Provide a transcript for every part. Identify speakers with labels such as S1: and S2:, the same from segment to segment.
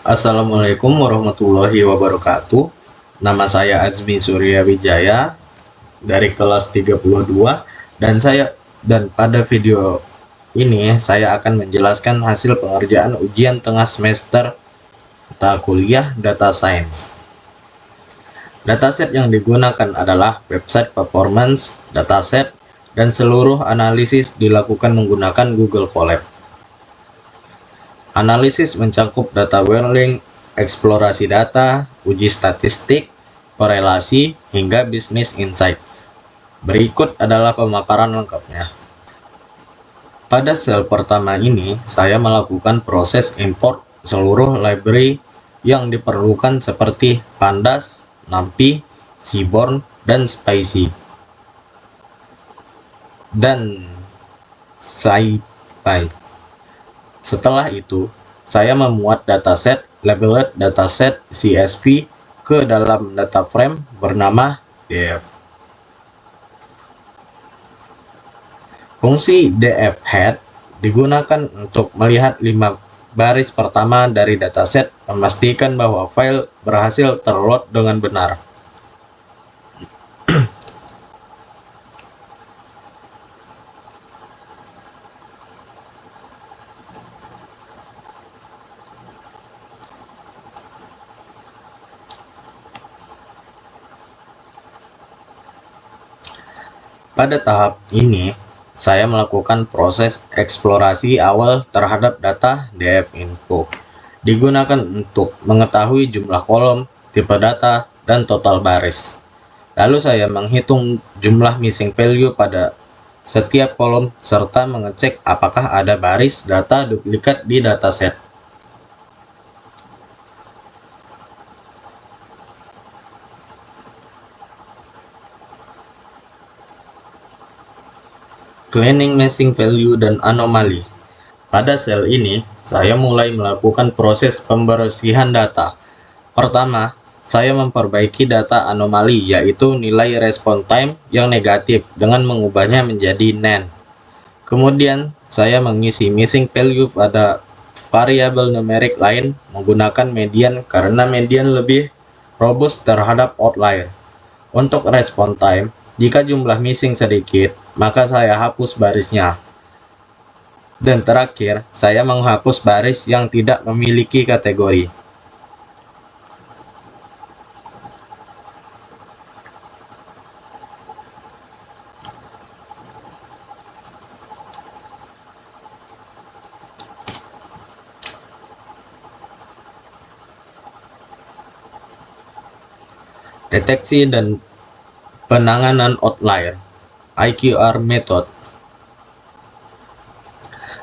S1: Assalamualaikum warahmatullahi wabarakatuh. Nama saya Azmi Surya Wijaya dari kelas 32 dan pada video ini saya akan menjelaskan hasil pengerjaan ujian tengah semester mata kuliah Data Science. Dataset yang digunakan adalah website performance dataset dan seluruh analisis dilakukan menggunakan Google Colab. Analisis mencakup data warehousing, eksplorasi data, uji statistik, korelasi, hingga bisnis insight. Berikut adalah pemaparan lengkapnya. Pada sel pertama ini, saya melakukan proses import seluruh library yang diperlukan seperti Pandas, NumPy, Seaborn, dan Spicy, dan SciPy. Setelah itu, saya memuat dataset labeled dataset CSV ke dalam data frame bernama df. Fungsi df_head digunakan untuk melihat 5 baris pertama dari dataset, memastikan bahwa file berhasil terload dengan benar. Pada tahap ini, saya melakukan proses eksplorasi awal terhadap data df_info. Digunakan untuk mengetahui jumlah kolom, tipe data, dan total baris. Lalu saya menghitung jumlah missing value pada setiap kolom serta mengecek apakah ada baris data duplikat di dataset. Cleaning missing value dan anomali. Pada sel ini, saya mulai melakukan proses pembersihan data. Pertama, saya memperbaiki data anomali, yaitu nilai response time yang negatif dengan mengubahnya menjadi none. Kemudian, saya mengisi missing value pada variabel numerik lain menggunakan median karena median lebih robust terhadap outlier. Untuk response time, jika jumlah missing sedikit, maka saya hapus barisnya. Dan terakhir, saya menghapus baris yang tidak memiliki kategori. Deteksi dan penanganan outlier, IQR method.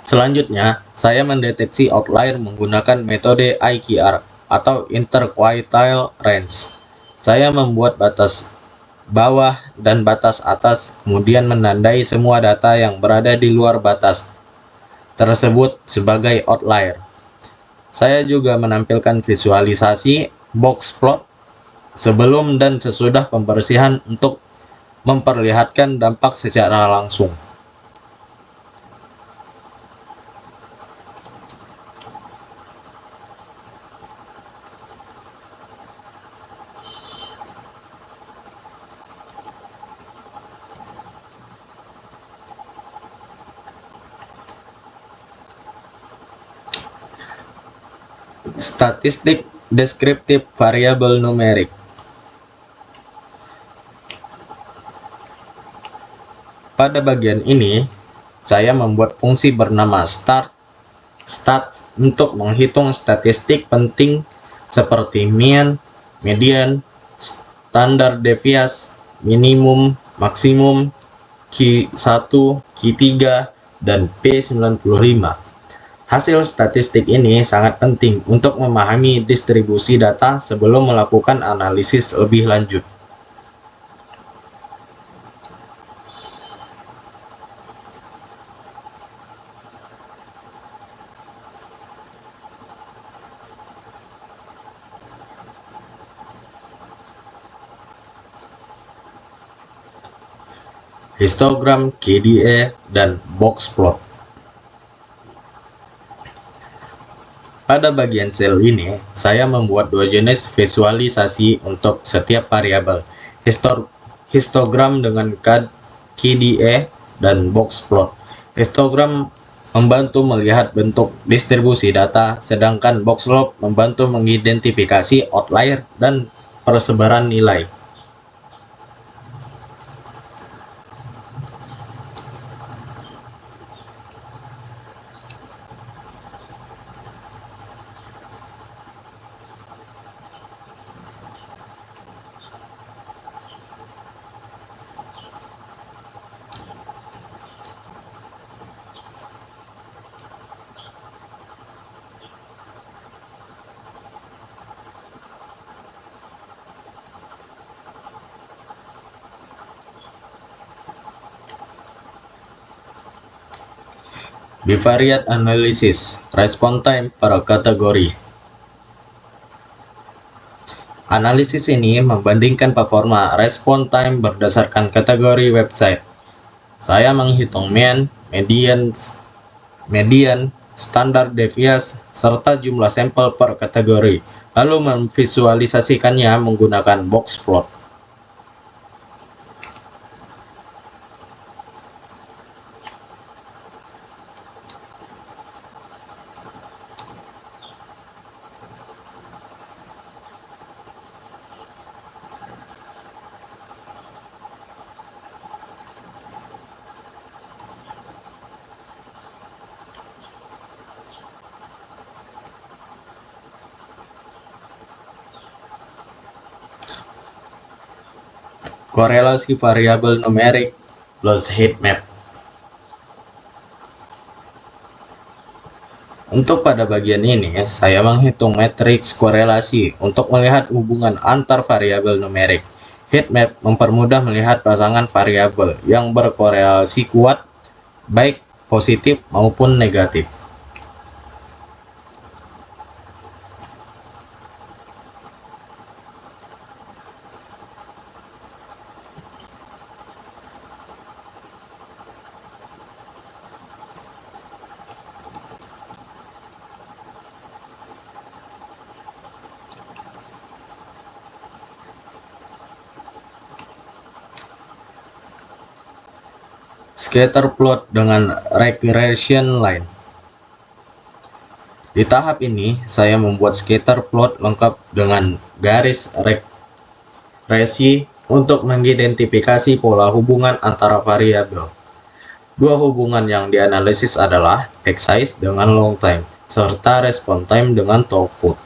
S1: Selanjutnya, saya mendeteksi outlier menggunakan metode IQR atau Interquartile Range. Saya membuat batas bawah dan batas atas, kemudian menandai semua data yang berada di luar batas tersebut sebagai outlier. Saya juga menampilkan visualisasi box plot sebelum dan sesudah pembersihan untuk memperlihatkan dampak secara langsung. Statistik deskriptif variabel numerik. Pada bagian ini, saya membuat fungsi bernama stats untuk menghitung statistik penting seperti mean, median, standar deviasi, minimum, maksimum, Q1, Q3, dan P95. Hasil statistik ini sangat penting untuk memahami distribusi data sebelum melakukan analisis lebih lanjut. Histogram, KDA, dan box plot. Pada bagian sel ini, saya membuat dua jenis visualisasi untuk setiap variabel, histogram dengan KDE dan box plot. Histogram membantu melihat bentuk distribusi data, sedangkan box plot membantu mengidentifikasi outlier dan persebaran nilai. Bivariate Analysis, Response Time per kategori. Analisis ini membandingkan performa response time berdasarkan kategori website. Saya menghitung mean, median, standar deviasi, serta jumlah sampel per kategori, lalu memvisualisasikannya menggunakan box plot. Korelasi variabel numerik plus heat map. Untuk pada bagian ini, saya menghitung matriks korelasi untuk melihat hubungan antar variabel numerik. Heat map mempermudah melihat pasangan variabel yang berkorelasi kuat, baik positif maupun negatif. Scatter plot dengan regression line. Di tahap ini, saya membuat scatter plot lengkap dengan garis regresi untuk mengidentifikasi pola hubungan antara variabel. Dua hubungan yang dianalisis adalah X-size dengan long time, serta response time dengan throughput.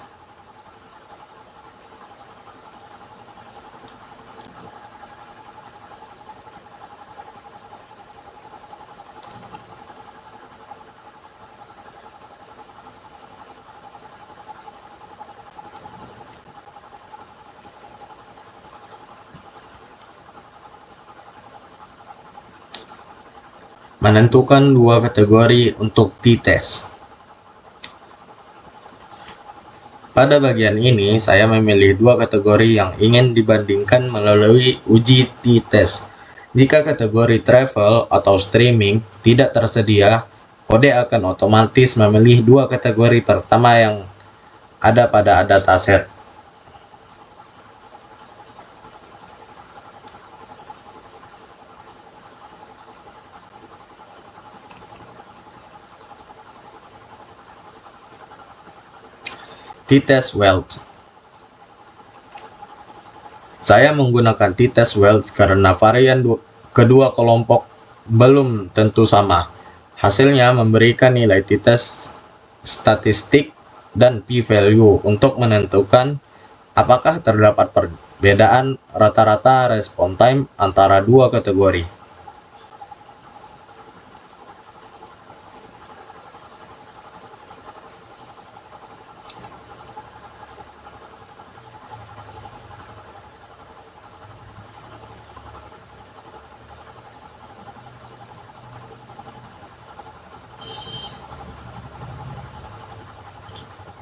S1: Menentukan dua kategori untuk t-test. Pada bagian ini, saya memilih dua kategori yang ingin dibandingkan melalui uji t-test. Jika kategori travel atau streaming tidak tersedia, kode akan otomatis memilih dua kategori pertama yang ada pada dataset. T-test Welch. Saya menggunakan t-test Welch karena varian kedua kelompok belum tentu sama. Hasilnya memberikan nilai t-test statistik dan p-value untuk menentukan apakah terdapat perbedaan rata-rata response time antara dua kategori.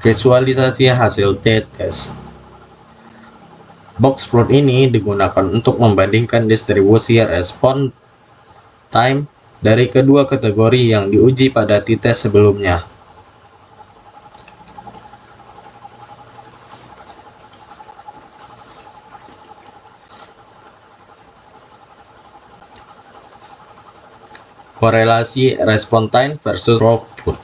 S1: Visualisasi hasil t-test. Box plot ini digunakan untuk membandingkan distribusi response time dari kedua kategori yang diuji pada t-test sebelumnya. Korelasi respon time versus throughput.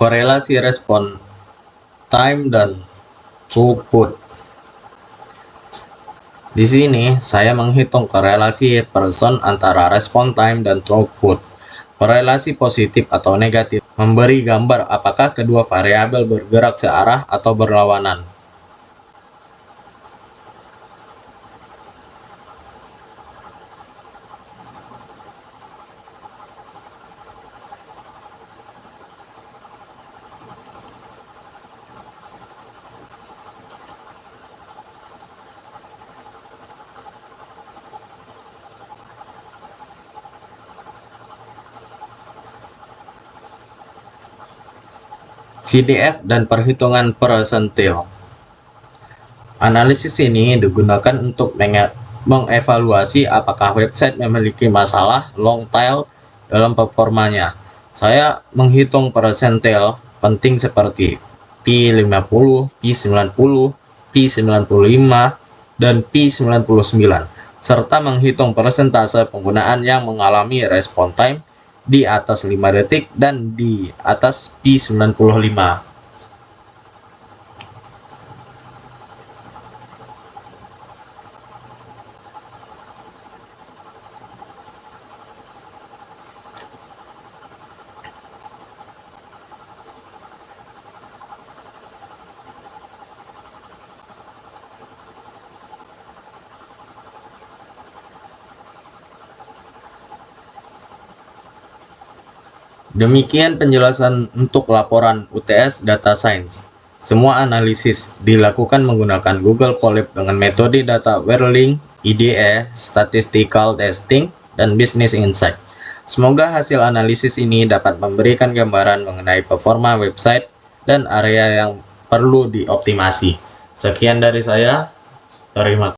S1: Korelasi respon time dan throughput. Di sini saya menghitung korelasi person antara respon time dan throughput. Korelasi positif atau negatif memberi gambar apakah kedua variabel bergerak searah atau berlawanan. CDF dan perhitungan persentil. Analisis ini digunakan untuk mengevaluasi apakah website memiliki masalah long tail dalam performanya. Saya menghitung persentil penting seperti P50, P90, P95, dan P99, serta menghitung persentase penggunaan yang mengalami respon time di atas 5 detik dan di atas P95. Demikian penjelasan untuk laporan UTS Data Science. Semua analisis dilakukan menggunakan Google Colab dengan metode data warehousing, IDE, statistical testing, dan business insight. Semoga hasil analisis ini dapat memberikan gambaran mengenai performa website dan area yang perlu dioptimasi. Sekian dari saya. Terima kasih.